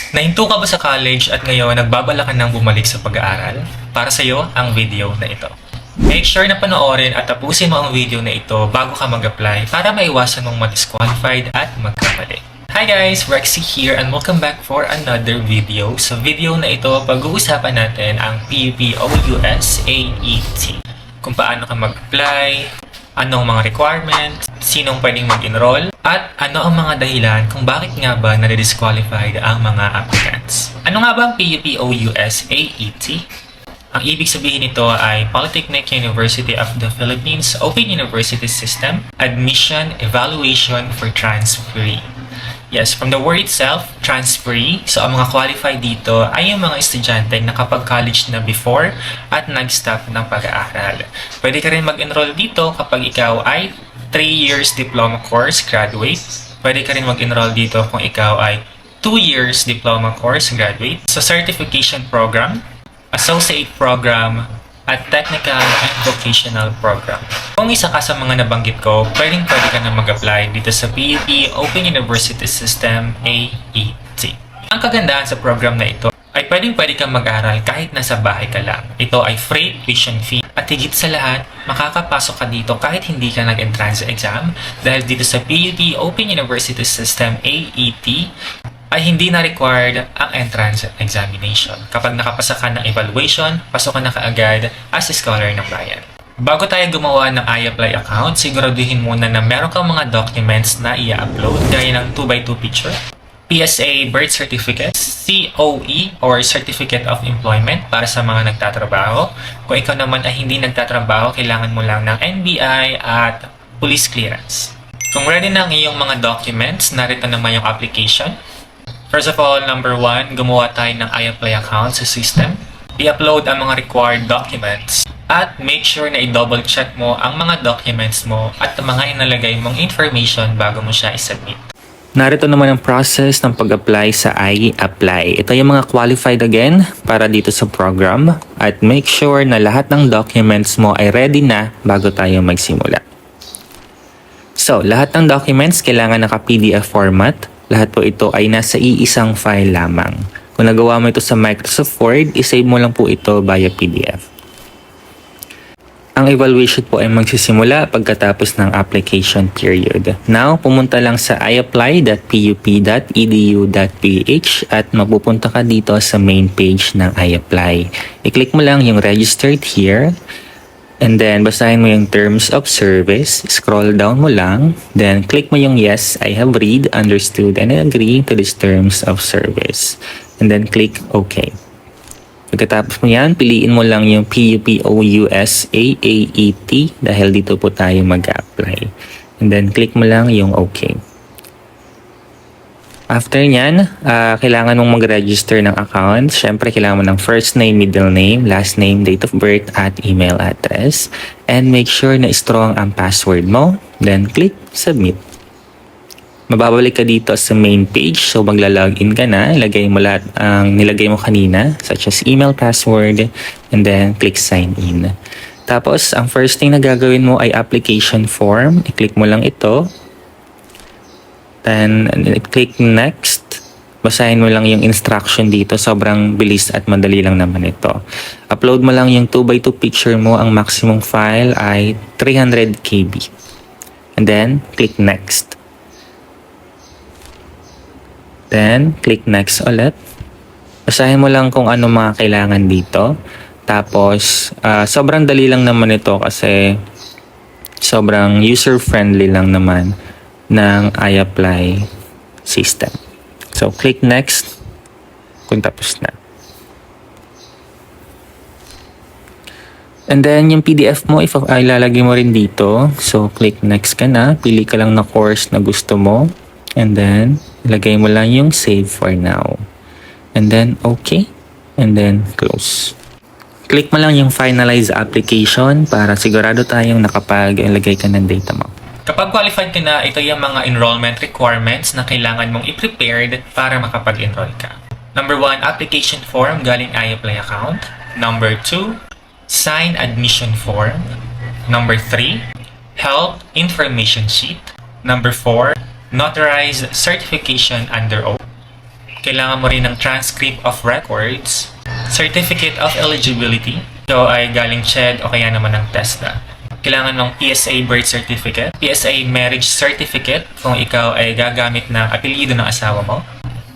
Nahinto ka ba sa college at ngayon nagbabala ka nang bumalik sa pag-aaral? Para sa iyo ang video na ito. Make sure na panoorin at tapusin mo ang video na ito bago ka mag-apply para maiwasan mong ma-disqualified at magkamali. Hi guys! Rexy here and welcome back for another video. Sa video na ito, pag-uusapan natin ang PUP/OUS AET. Kung paano ka mag-apply, anong mga requirements, sinong pwedeng mag-enroll, at ano ang mga dahilan kung bakit nga ba nare-disqualified ang mga applicants. Ano nga ba ang PUP/OUS AET? Ang ibig sabihin nito ay Polytechnic University of the Philippines Open University System Admission Evaluation for Transferee. Yes, from the word itself, transferee, so ang mga qualified dito ay yung mga estudyante na nakapag-college na before at nag-stop ng pag-aaral. Pwede ka rin mag-enroll dito kapag ikaw ay 3 years diploma course graduate. Pwede ka rin mag-enroll dito kung ikaw ay 2 years diploma course graduate. So certification program, associate program, at technical and vocational program. Kung isa ka sa mga nabanggit ko, pwede ka na mag-apply dito sa PUP Open University System AET. Ang kagandahan sa program na ito ay pwede kang mag-aral kahit nasa bahay ka lang. Ito ay free tuition fee at higit sa lahat, makakapasok ka dito kahit hindi ka nag-entrance exam dahil dito sa PUP Open University System AET ay hindi na required ang entrance examination. Kapag nakapasa ka ng evaluation, pasok ka na kaagad as a scholar ng bayan. Bago tayo gumawa ng iApply account, siguraduhin muna na meron kang mga documents na i-upload gaya ng 2x2 picture, PSA birth certificate, COE or Certificate of Employment para sa mga nagtatrabaho. Kung ikaw naman ay hindi nagtatrabaho, kailangan mo lang ng NBI at police clearance. Kung ready na ang iyong mga documents, narito naman yung application. First of all, number 1, gumawa tayo ng iApply account sa system. I-upload ang mga required documents at make sure na i-double check mo ang mga documents mo at ang mga inalagay mong information bago mo siya i-submit. Narito naman ang process ng pag-apply sa iApply. Ito yung mga qualified again para dito sa program at make sure na lahat ng documents mo ay ready na bago tayo magsimula. So, lahat ng documents kailangan naka-PDF format. Lahat po ito ay nasa iisang file lamang. Kung nagawa mo ito sa Microsoft Word, isave mo lang po ito via PDF. Ang evaluation po ay magsisimula pagkatapos ng application period. Now, pumunta lang sa iapply.pup.edu.ph at mapupunta ka dito sa main page ng iApply. I-click mo lang yung registered here. And then, basahin mo yung terms of service. Scroll down mo lang. Then, click mo yung yes, I have read, understood, and I agree to these terms of service. And then, click OK. Pagkatapos mo yan, piliin mo lang yung PUP/OUS AAET dahil dito po tayo mag-apply. And then, click mo lang yung OK. After nyan, kailangan mong mag-register ng account. Siyempre, kailangan mo ng first name, middle name, last name, date of birth, at email address. And make sure na strong ang password mo. Then, click Submit. Mababalik ka dito sa main page. So, magla-login ka na. Ilagay mo lahat ang nilagay mo kanina, such as email, password, and then click Sign In. Tapos, ang first thing na gagawin mo ay application form. I-click mo lang ito. Then, click Next. Basahin mo lang yung instruction dito. Sobrang bilis at madali lang naman ito. Upload mo lang yung 2x2 picture mo. Ang maximum file ay 300 KB. And then, click Next. Then, click Next ulit. Basahin mo lang kung ano mga kailangan dito. Tapos, sobrang dali lang naman ito kasi sobrang user-friendly lang naman ng iApply system. So, click Next kung tapos na. And then, yung PDF mo, ilalagay mo rin dito. So, click Next ka na. Pili ka lang na course na gusto mo. And then, ilagay mo lang yung Save for Now. And then, OK. And then, Close. Click mo lang yung Finalize Application para sigurado tayong nakapag-ilagay ka ng data mo. Kapag qualified ka na, ito yung mga enrollment requirements na kailangan mong i-prepared para makapag-enroll ka. Number 1, application form galing iApply account. Number 2, sign admission form. Number 3, health information sheet. Number 4, notarized certification under oath. Kailangan mo rin ng transcript of records, certificate of eligibility, ito ay galing CHED o kaya naman ng TESDA. Kailangan ng PSA birth certificate, PSA marriage certificate kung ikaw ay gagamit ng apelyido ng asawa mo,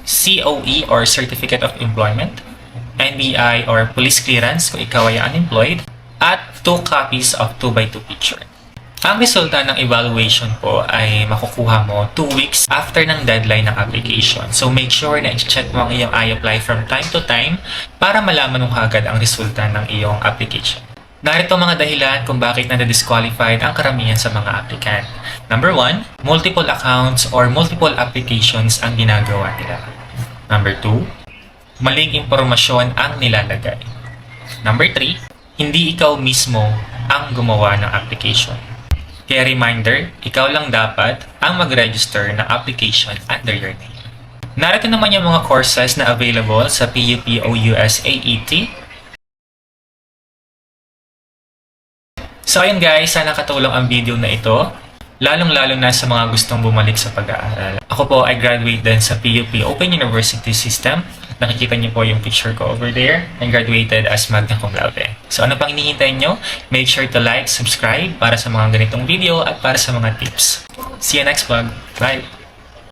COE or certificate of employment, NBI or police clearance kung ikaw ay unemployed, at 2 copies of 2x2 picture. Ang resulta ng evaluation po ay makukuha mo 2 weeks after ng deadline ng application. So make sure na i-check mo ang iyong I-apply from time to time para malaman mo agad ang resulta ng iyong application. Narito mga dahilan kung bakit na-disqualified ang karamihan sa mga applicant. Number 1, multiple accounts or multiple applications ang ginagawa nila. Number 2, maling impormasyon ang nilalagay. Number 3, hindi ikaw mismo ang gumawa ng application. Kaya reminder, ikaw lang dapat ang mag-register ng application under your name. Narito naman yung mga courses na available sa PUP-OUS AET. So ayun guys, sana katulong ang video na ito, lalong-lalo na sa mga gustong bumalik sa pag-aaral. Ako po ay graduate din sa PUP Open University System. Nakikita niyo po yung picture ko over there. I graduated as magna cum laude. So ano pang hinihintay nyo? Make sure to like, subscribe para sa mga ganitong video at para sa mga tips. See you next vlog. Bye!